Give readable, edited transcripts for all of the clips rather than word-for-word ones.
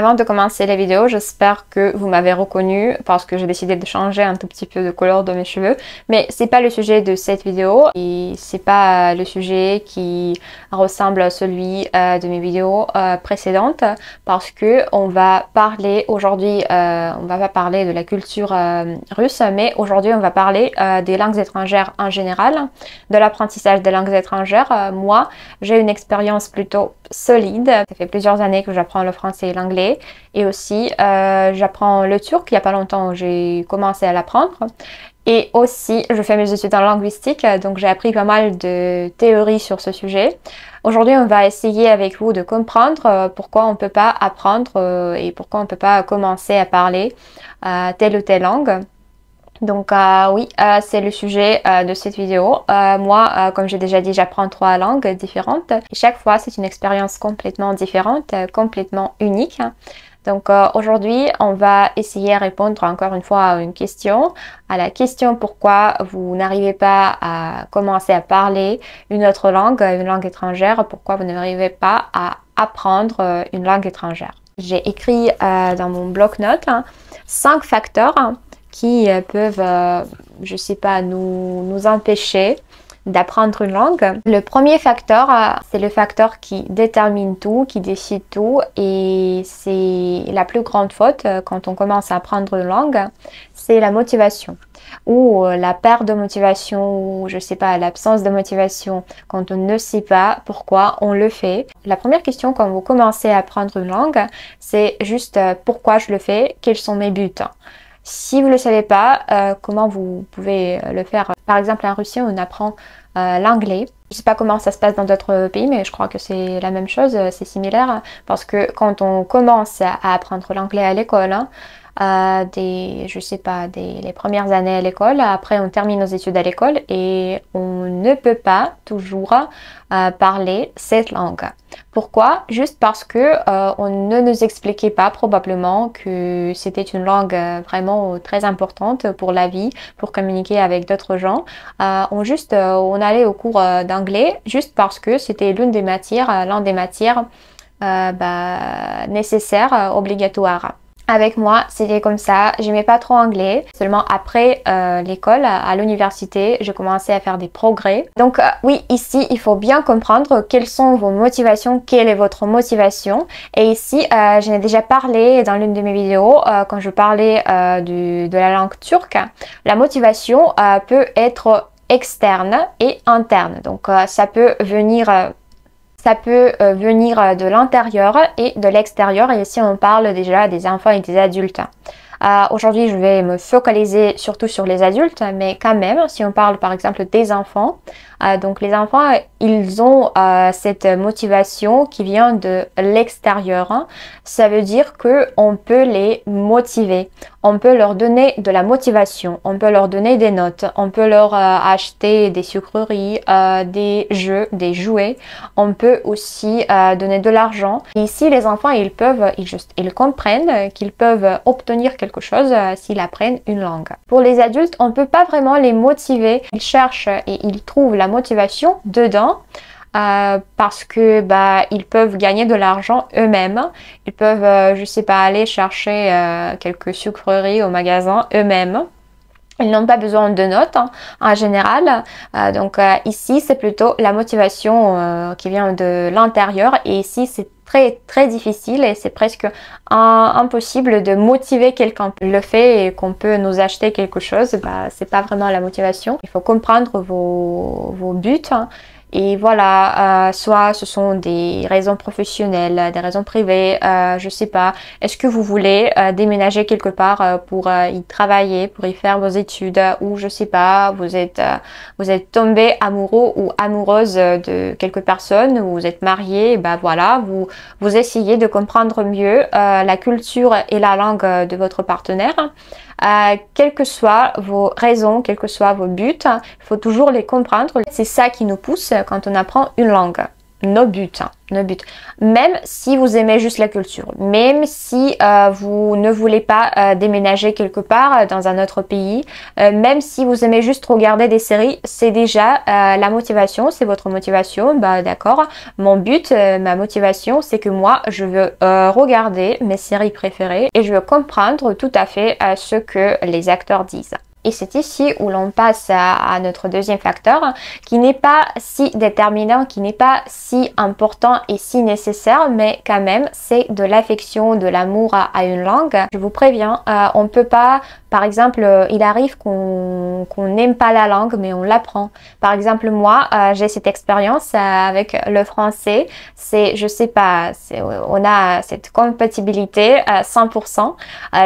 Avant de commencer la vidéo, j'espère que vous m'avez reconnu parce que j'ai décidé de changer un tout petit peu de couleur de mes cheveux. Mais c'est pas le sujet de cette vidéo et c'est pas le sujet qui ressemble à celui de mes vidéos précédentes parce que on va parler aujourd'hui, on va pas parler de la culture russe, mais aujourd'hui on va parler des langues étrangères en général, de l'apprentissage des langues étrangères. Moi, j'ai une expérience plutôt solide. Ça fait plusieurs années que j'apprends le français et l'anglais. Et aussi, j'apprends le turc. Il n'y a pas longtemps, j'ai commencé à l'apprendre. Et aussi, je fais mes études en linguistique, donc j'ai appris pas mal de théories sur ce sujet. Aujourd'hui, on va essayer avec vous de comprendre pourquoi on ne peut pas apprendre et pourquoi on ne peut pas commencer à parler telle ou telle langue. Donc oui, c'est le sujet de cette vidéo. Moi, comme j'ai déjà dit, j'apprends 3 langues différentes. Et chaque fois, c'est une expérience complètement différente, complètement unique. Donc aujourd'hui, on va essayer à répondre encore une fois à une question. À la question pourquoi vous n'arrivez pas à commencer à parler une autre langue, une langue étrangère. Pourquoi vous n'arrivez pas à apprendre une langue étrangère. J'ai écrit dans mon bloc-notes 5 facteurs qui peuvent, je sais pas, nous empêcher d'apprendre une langue. Le premier facteur, c'est le facteur qui détermine tout, qui décide tout, et c'est la plus grande faute quand on commence à apprendre une langue, c'est la motivation ou la perte de motivation, ou je sais pas, l'absence de motivation quand on ne sait pas pourquoi on le fait. La première question quand vous commencez à apprendre une langue, c'est juste pourquoi je le fais, quels sont mes buts. Si vous ne le savez pas, comment vous pouvez le faire? Par exemple, en Russie, on apprend l'anglais. Je ne sais pas comment ça se passe dans d'autres pays, mais je crois que c'est la même chose, c'est similaire. Parce que quand on commence à apprendre l'anglais à l'école, je sais pas, les premières années à l'école, après on termine nos études à l'école et on ne peut pas toujours parler cette langue. Pourquoi? Juste parce que on ne nous expliquait pas probablement que c'était une langue vraiment très importante pour la vie, pour communiquer avec d'autres gens. On allait au cours d'anglais juste parce que c'était l'une des matières nécessaires, obligatoires. Avec moi, c'était comme ça. J'aimais pas trop anglais. Seulement après l'école, à l'université, j'ai commencé à faire des progrès. Donc oui, ici, il faut bien comprendre quelles sont vos motivations, quelle est votre motivation. Et ici, j'en ai déjà parlé dans l'une de mes vidéos quand je parlais de la langue turque. La motivation peut être externe et interne. Donc ça peut venir de l'intérieur et de l'extérieur, et ici on parle déjà des enfants et des adultes. Aujourd'hui, je vais me focaliser surtout sur les adultes, mais quand même, si on parle par exemple des enfants, donc les enfants, ils ont cette motivation qui vient de l'extérieur. Ça veut dire que on peut les motiver, on peut leur donner de la motivation, on peut leur donner des notes, on peut leur acheter des sucreries, des jeux, des jouets, on peut aussi donner de l'argent. Ici, les enfants, ils comprennent qu'ils peuvent obtenir quelque chose s'ils apprennent une langue. Pour les adultes, on ne peut pas vraiment les motiver. Ils cherchent et ils trouvent la motivation dedans parce que ils peuvent gagner de l'argent eux-mêmes. Ils peuvent, je sais pas, aller chercher quelques sucreries au magasin eux-mêmes. Ils n'ont pas besoin de notes en général. Donc ici, c'est plutôt la motivation qui vient de l'intérieur. Et ici, c'est très très difficile et c'est presque impossible de motiver quelqu'un. Le fait qu'on peut nous acheter quelque chose, c'est pas vraiment la motivation. Il faut comprendre vos buts. Et voilà, soit ce sont des raisons professionnelles, des raisons privées, je sais pas. Est-ce que vous voulez déménager quelque part pour y travailler, pour y faire vos études, ou je sais pas, vous êtes tombé amoureux ou amoureuse de quelque personne, ou vous êtes marié, voilà, vous essayez de comprendre mieux la culture et la langue de votre partenaire. Quelles que soient vos raisons, quels que soient vos buts, il faut toujours les comprendre. C'est ça qui nous pousse quand on apprend une langue. nos buts, hein, nos buts. Même si vous aimez juste la culture, même si vous ne voulez pas déménager quelque part dans un autre pays, même si vous aimez juste regarder des séries, c'est déjà la motivation, c'est votre motivation. Bah d'accord, mon but, ma motivation, c'est que moi, je veux regarder mes séries préférées et je veux comprendre tout à fait ce que les acteurs disent. Et c'est ici où l'on passe à notre deuxième facteur qui n'est pas si déterminant, qui n'est pas si important et si nécessaire, mais quand même c'est de l'affection, de l'amour à une langue. Je vous préviens, on ne peut pas, par exemple, il arrive qu'on n'aime pas la langue mais on l'apprend. Par exemple moi, j'ai cette expérience avec le français, c'est, je sais pas, on a cette compatibilité à 100%.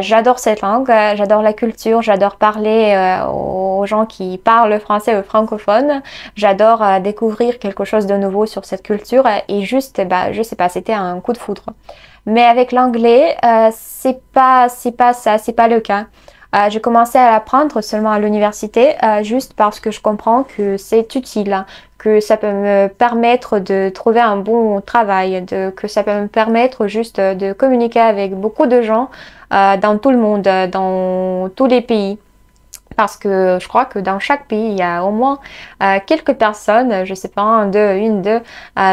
J'adore cette langue, j'adore la culture, j'adore parler aux gens qui parlent le français, aux francophones. J'adore découvrir quelque chose de nouveau sur cette culture et juste, bah, je sais pas, c'était un coup de foudre. Mais avec l'anglais, c'est pas ça, c'est pas le cas. J'ai commencé à l'apprendre seulement à l'université, juste parce que je comprends que c'est utile, hein, que ça peut me permettre de trouver un bon travail, que ça peut me permettre juste de communiquer avec beaucoup de gens dans tout le monde, dans tous les pays. Parce que je crois que dans chaque pays, il y a au moins quelques personnes, je sais pas, une, deux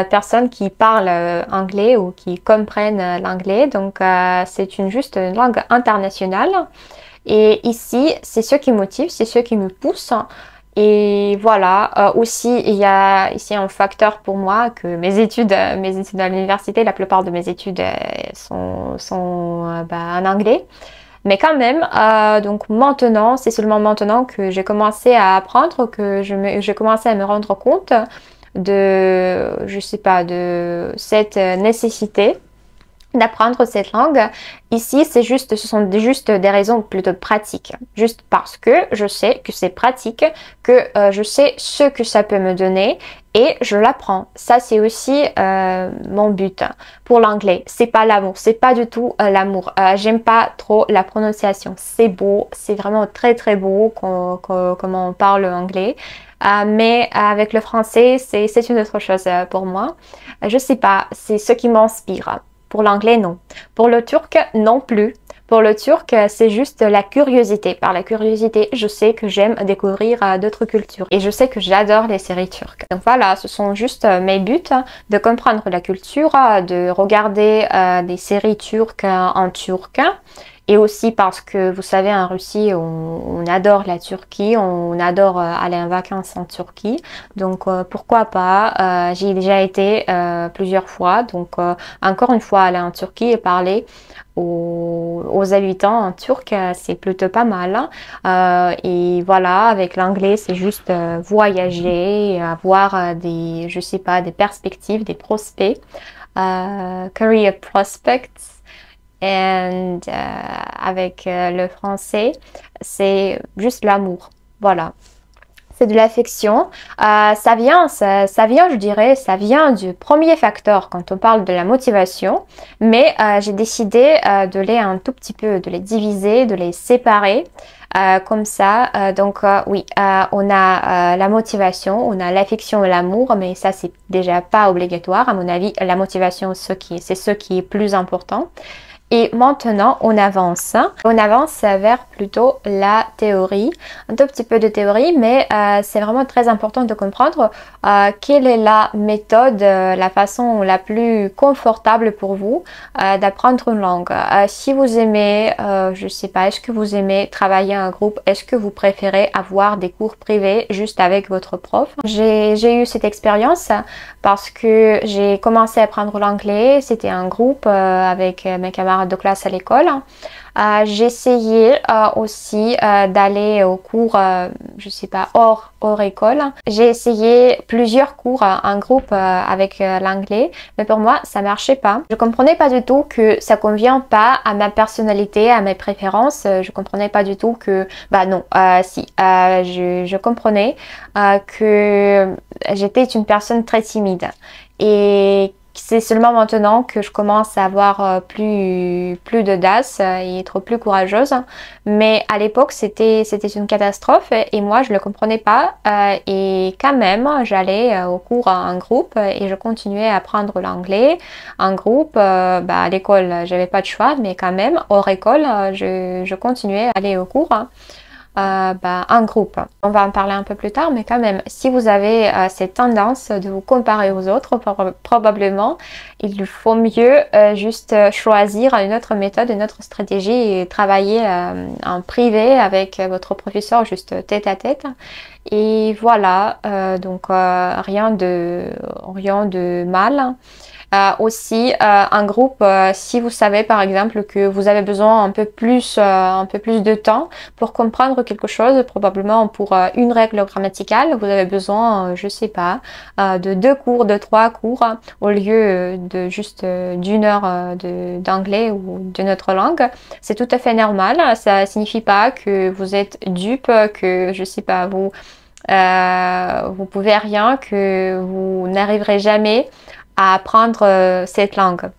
personnes qui parlent anglais ou qui comprennent l'anglais. Donc, c'est juste une langue internationale. Et ici, c'est ce qui motive, c'est ce qui me pousse. Et voilà, aussi, il y a ici un facteur pour moi que mes études à l'université, la plupart de mes études sont en anglais. Mais quand même, donc maintenant, c'est seulement maintenant que j'ai commencé à apprendre, que j'ai commencé à me rendre compte de, je sais pas, de cette nécessité d'apprendre cette langue. Ici, ce sont juste des raisons plutôt pratiques. Juste parce que je sais que c'est pratique, que je sais ce que ça peut me donner et je l'apprends. Ça, c'est aussi mon but pour l'anglais. C'est pas l'amour, c'est pas du tout l'amour. J'aime pas trop la prononciation. C'est beau, c'est vraiment très très beau comment on parle anglais. Mais avec le français, c'est une autre chose pour moi. Je sais pas, c'est ce qui m'inspire. Pour l'anglais, non. Pour le turc, non plus. Pour le turc, c'est juste la curiosité. Par la curiosité, je sais que j'aime découvrir d'autres cultures. Et je sais que j'adore les séries turques. Donc voilà, ce sont juste mes buts, de comprendre la culture, de regarder des séries turques en turc. Et aussi parce que, vous savez, en Russie, on adore la Turquie, on adore aller en vacances en Turquie. Donc, pourquoi pas, j'y ai déjà été plusieurs fois. Donc, encore une fois, aller en Turquie et parler aux habitants en turc, c'est plutôt pas mal. Et voilà, avec l'anglais, c'est juste voyager, avoir des, je sais pas, des perspectives, des prospects, career prospects. Et avec le français, c'est juste l'amour. Voilà. C'est de l'affection. Ça vient, je dirais, ça vient du premier facteur quand on parle de la motivation. Mais j'ai décidé de les un tout petit peu, de les diviser, de les séparer. Comme ça, donc oui, on a la motivation, on a l'affection et l'amour, mais ça c'est déjà pas obligatoire. À mon avis, la motivation, c'est ce qui est plus important. Et maintenant, on avance. On avance vers plutôt la théorie. Un tout petit peu de théorie, mais c'est vraiment très important de comprendre quelle est la méthode, la façon la plus confortable pour vous d'apprendre une langue. Si vous aimez, je sais pas, est-ce que vous aimez travailler en groupe? Est-ce que vous préférez avoir des cours privés juste avec votre prof? J'ai eu cette expérience parce que j'ai commencé à apprendre l'anglais. C'était un groupe avec mes camarades de classe à l'école. J'ai essayé aussi d'aller aux cours, je sais pas, hors école. J'ai essayé plusieurs cours en groupe avec l'anglais, mais pour moi, ça marchait pas. Je comprenais pas du tout que ça convient pas à ma personnalité, à mes préférences. Je comprenais pas du tout que, bah non, si, je comprenais que j'étais une personne très timide et C'est seulement maintenant que je commence à avoir plus d'audace et être plus courageuse. Mais à l'époque, c'était une catastrophe et moi, je ne le comprenais pas. Et quand même, j'allais au cours en groupe et je continuais à apprendre l'anglais en groupe. À l'école, j'avais pas de choix, mais quand même, hors école, je continuais à aller au cours. En groupe. On va en parler un peu plus tard, mais quand même, si vous avez cette tendance de vous comparer aux autres, probablement, il faut mieux juste choisir une autre méthode, une autre stratégie et travailler en privé avec votre professeur, juste tête à tête. Et voilà, donc rien de mal. Aussi en groupe, si vous savez par exemple que vous avez besoin un peu plus de temps pour comprendre quelque chose, probablement pour une règle grammaticale, vous avez besoin, je sais pas, de 2 cours, de 3 cours, au lieu de juste d'une heure d'anglais ou d'une autre langue. C'est tout à fait normal. Ça signifie pas que vous êtes dupe, que je sais pas, vous pouvez rien, que vous n'arriverez jamais à apprendre cette langue.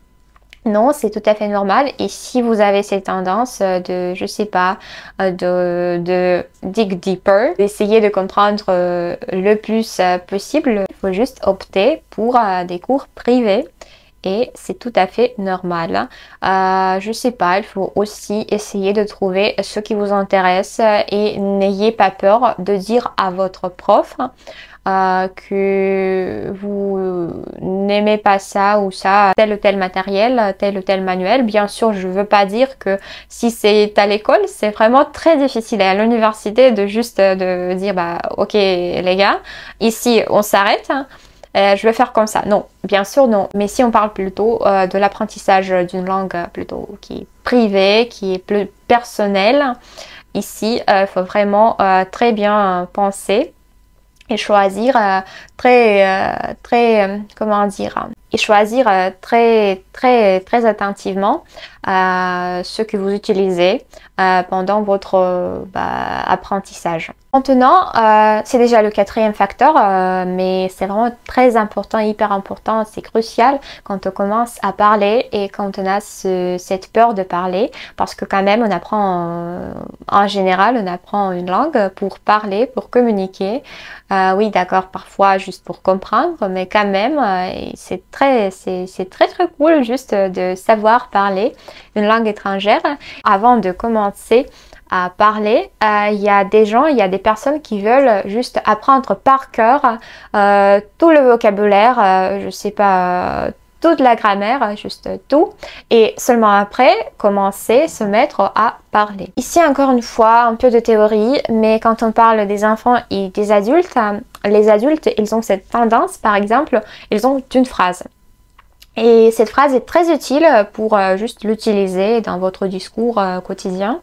Non, c'est tout à fait normal. Et si vous avez cette tendance de, je sais pas, de dig deeper, d'essayer de comprendre le plus possible, il faut juste opter pour des cours privés. Et c'est tout à fait normal. Je sais pas, il faut aussi essayer de trouver ce qui vous intéresse et n'ayez pas peur de dire à votre prof que vous n'aimez pas ça ou ça, tel ou tel matériel, tel ou tel manuel. Bien sûr, je veux pas dire que si c'est à l'école, c'est vraiment très difficile. Et à l'université, de juste de dire, ok les gars, ici on s'arrête. Je vais faire comme ça. Non, bien sûr non. Mais si on parle plutôt de l'apprentissage d'une langue plutôt qui est privée, qui est plus personnelle, ici, il faut vraiment très bien penser et choisir très attentivement ce que vous utilisez pendant votre apprentissage. Maintenant, c'est déjà le 4e facteur, mais c'est vraiment très important, hyper important, c'est crucial quand on commence à parler et quand on a cette peur de parler, parce que quand même on apprend, en général, on apprend une langue pour parler, pour communiquer. Oui, d'accord, parfois juste pour comprendre, mais quand même, c'est très cool juste de savoir parler une langue étrangère. Avant de commencer à parler, il y a des personnes qui veulent juste apprendre par cœur tout le vocabulaire, je sais pas, toute la grammaire, juste tout, et seulement après commencer, se mettre à parler. Ici encore une fois, un peu de théorie, mais quand on parle des enfants et des adultes, les adultes, ils ont cette tendance, par exemple, ils ont une phrase. Et cette phrase est très utile pour juste l'utiliser dans votre discours quotidien.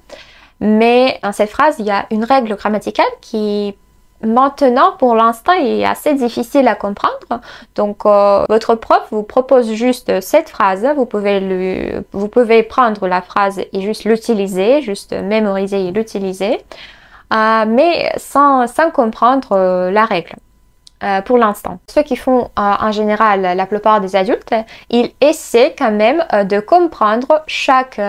Mais dans cette phrase, il y a une règle grammaticale qui, maintenant, pour l'instant, est assez difficile à comprendre. Donc, votre prof vous propose juste cette phrase. Vous pouvez prendre la phrase et juste l'utiliser, juste mémoriser et l'utiliser, mais sans comprendre la règle. Pour l'instant. Ceux qui font en général la plupart des adultes, ils essaient quand même de comprendre chaque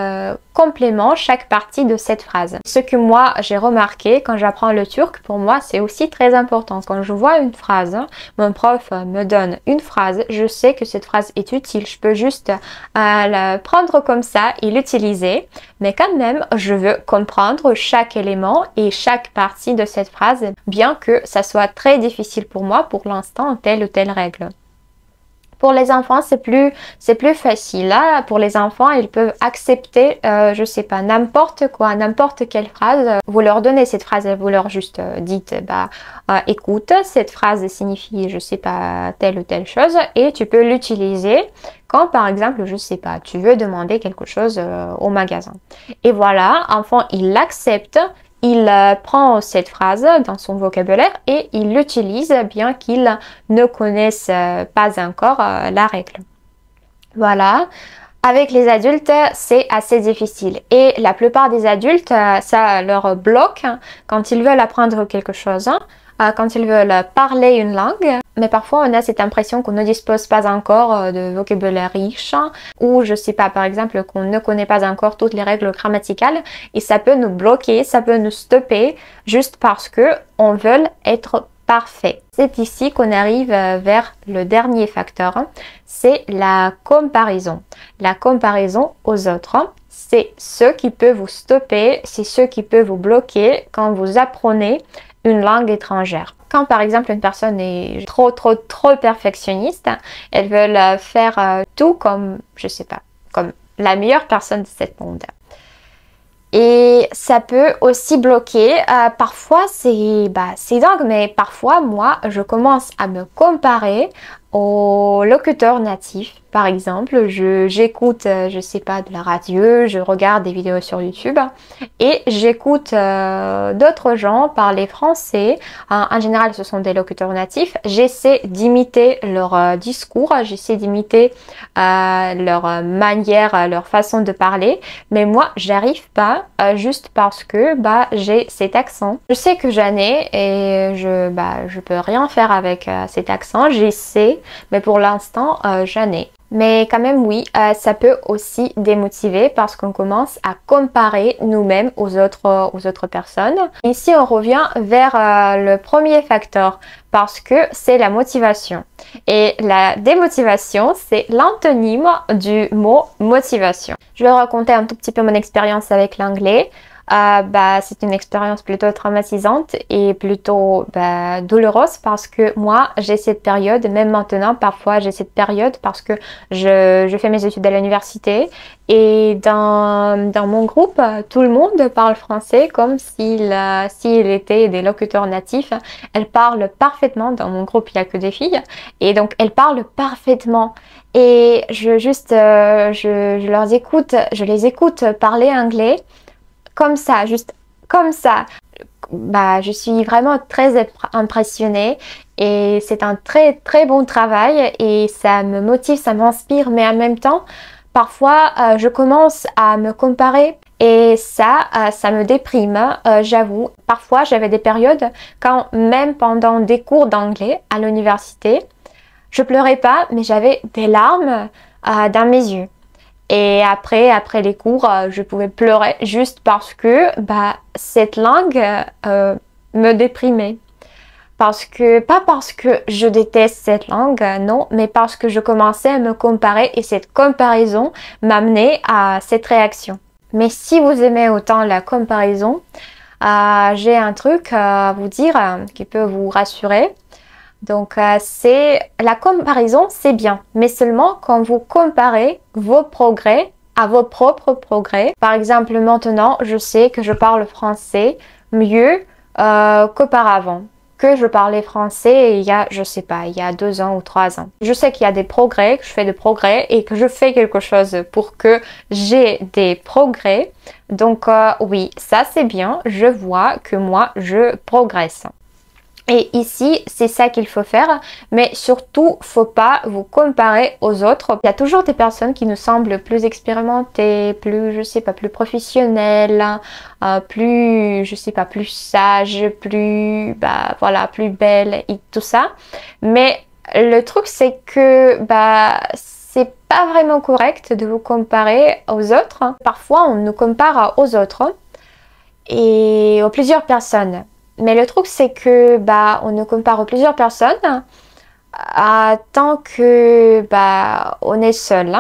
complément, chaque partie de cette phrase. Ce que moi j'ai remarqué quand j'apprends le turc, pour moi c'est aussi très important. Quand je vois une phrase, mon prof me donne une phrase, je sais que cette phrase est utile. Je peux juste la prendre comme ça et l'utiliser, mais quand même je veux comprendre chaque élément et chaque partie de cette phrase, bien que ça soit très difficile pour moi pour l'instant telle ou telle règle. Pour les enfants, c'est plus facile. Là, pour les enfants, ils peuvent accepter, je sais pas, n'importe quoi, n'importe quelle phrase. Vous leur donnez cette phrase et vous leur juste dites, écoute, cette phrase signifie, je sais pas, telle ou telle chose, et tu peux l'utiliser quand, par exemple, je sais pas, tu veux demander quelque chose au magasin. Et voilà, enfant, il l'accepte. Il prend cette phrase dans son vocabulaire et il l'utilise bien qu'il ne connaisse pas encore la règle. Voilà. Avec les adultes, c'est assez difficile. Et la plupart des adultes, ça leur bloque quand ils veulent apprendre quelque chose. Quand ils veulent parler une langue, mais parfois on a cette impression qu'on ne dispose pas encore de vocabulaire riche, ou je sais pas, par exemple, qu'on ne connaît pas encore toutes les règles grammaticales, et ça peut nous bloquer, ça peut nous stopper, juste parce que on veut être parfait. C'est ici qu'on arrive vers le dernier facteur, c'est la comparaison. La comparaison aux autres, c'est ce qui peut vous stopper, c'est ce qui peut vous bloquer quand vous apprenez une langue étrangère. Quand par exemple une personne est trop perfectionniste, elle veut faire tout comme, je sais pas, comme la meilleure personne de ce monde. Et ça peut aussi bloquer, parfois c'est dingue, mais parfois moi je commence à me comparer aux locuteurs natifs. Par exemple, j'écoute, je sais pas, de la radio, je regarde des vidéos sur YouTube et j'écoute d'autres gens parler français. En général, ce sont des locuteurs natifs. J'essaie d'imiter leur discours, j'essaie d'imiter leur manière, leur façon de parler. Mais moi, j'arrive pas juste parce que j'ai cet accent. Je sais que j'en ai et je peux rien faire avec cet accent. J'essaie, mais pour l'instant, j'en ai. Mais quand même oui, ça peut aussi démotiver parce qu'on commence à comparer nous-mêmes aux autres personnes. Ici on revient vers le premier facteur parce que c'est la motivation. Et la démotivation, c'est l'antonyme du mot motivation. Je vais raconter un tout petit peu mon expérience avec l'anglais. C'est une expérience plutôt traumatisante et plutôt douloureuse parce que moi j'ai cette période, même maintenant parfois j'ai cette période parce que je fais mes études à l'université et dans mon groupe tout le monde parle français comme s'il était des locuteurs natifs. Elles parlent parfaitement, dans mon groupe il n'y a que des filles et donc elles parlent parfaitement. Et je les écoute parler anglais comme ça, juste comme ça. Je suis vraiment très impressionnée et c'est un très bon travail et ça me motive, ça m'inspire, mais en même temps, parfois je commence à me comparer et ça me déprime, j'avoue. Parfois j'avais des périodes quand même pendant des cours d'anglais à l'université, je pleurais pas, mais j'avais des larmes dans mes yeux. Et après les cours, je pouvais pleurer juste parce que cette langue me déprimait. Pas parce que je déteste cette langue, non, mais parce que je commençais à me comparer et cette comparaison m'amenait à cette réaction. Mais si vous aimez autant la comparaison, j'ai un truc à vous dire qui peut vous rassurer. Donc c'est la comparaison, c'est bien, mais seulement quand vous comparez vos progrès à vos propres progrès. Par exemple, maintenant, je sais que je parle français mieux qu'auparavant, que je parlais français il y a, je sais pas, il y a 2 ans ou 3 ans. Je sais qu'il y a des progrès, que je fais des progrès et que je fais quelque chose pour que j'ai des progrès. Donc oui, ça c'est bien, je vois que moi je progresse. Et ici, c'est ça qu'il faut faire, mais surtout, faut pas vous comparer aux autres. Il y a toujours des personnes qui nous semblent plus expérimentées, plus, je sais pas, plus professionnelles, plus, je sais pas, plus sages, plus, plus belles et tout ça. Mais le truc, c'est que, c'est pas vraiment correct de vous comparer aux autres. Parfois, on nous compare aux autres et aux plusieurs personnes. Mais le truc c'est que on nous compare aux plusieurs personnes tant que on est seul.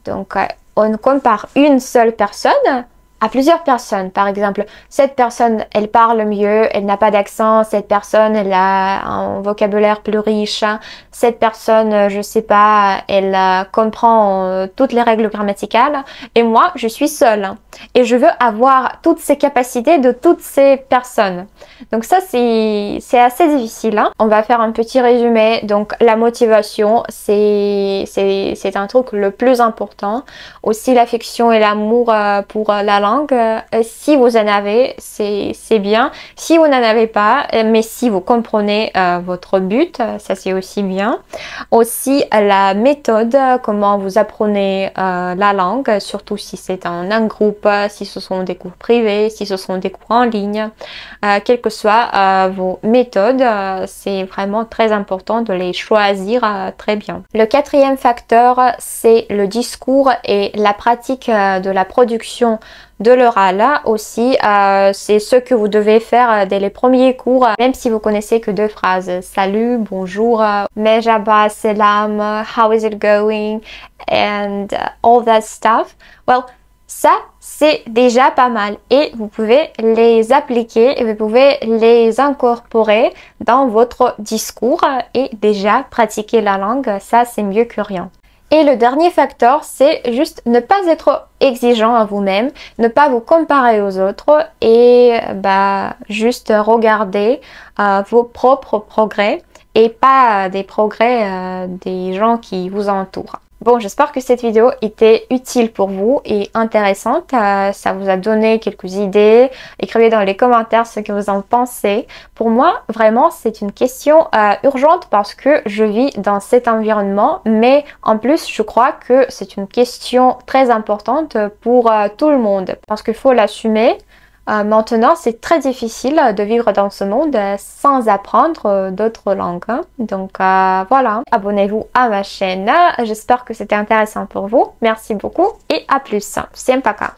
Donc on compare une seule personne à plusieurs personnes. Par exemple, cette personne elle parle mieux, elle n'a pas d'accent, cette personne elle a un vocabulaire plus riche, cette personne je sais pas, elle comprend toutes les règles grammaticales et moi je suis seule et je veux avoir toutes ces capacités de toutes ces personnes. Donc ça c'est assez difficile. On va faire un petit résumé. Donc la motivation c'est un truc le plus important. Aussi l'affection et l'amour pour la langue langue. Si vous en avez, c'est bien. Si vous n'en avez pas, mais si vous comprenez votre but, ça c'est aussi bien. Aussi la méthode, comment vous apprenez la langue, surtout si c'est en un groupe, si ce sont des cours privés, si ce sont des cours en ligne. Quelles que soient vos méthodes, c'est vraiment très important de les choisir très bien. Le quatrième facteur, c'est le discours et la pratique de la production de l'oral. Aussi, c'est ce que vous devez faire dès les premiers cours, même si vous connaissez que deux phrases. Salut, bonjour, merhaba, selam, how is it going, and all that stuff. Well, ça, c'est déjà pas mal et vous pouvez les appliquer et vous pouvez les incorporer dans votre discours et déjà pratiquer la langue, ça c'est mieux que rien. Et le dernier facteur, c'est juste ne pas être exigeant à vous-même, ne pas vous comparer aux autres et juste regarder vos propres progrès et pas des progrès des gens qui vous entourent. Bon, j'espère que cette vidéo était utile pour vous et intéressante. Ça vous a donné quelques idées. Écrivez dans les commentaires ce que vous en pensez. Pour moi, vraiment, c'est une question urgente parce que je vis dans cet environnement. Mais en plus, je crois que c'est une question très importante pour tout le monde parce qu'il faut l'assumer. Maintenant, c'est très difficile de vivre dans ce monde sans apprendre d'autres langues. Donc voilà, abonnez-vous à ma chaîne. J'espère que c'était intéressant pour vous. Merci beaucoup et à plus. Всем пока!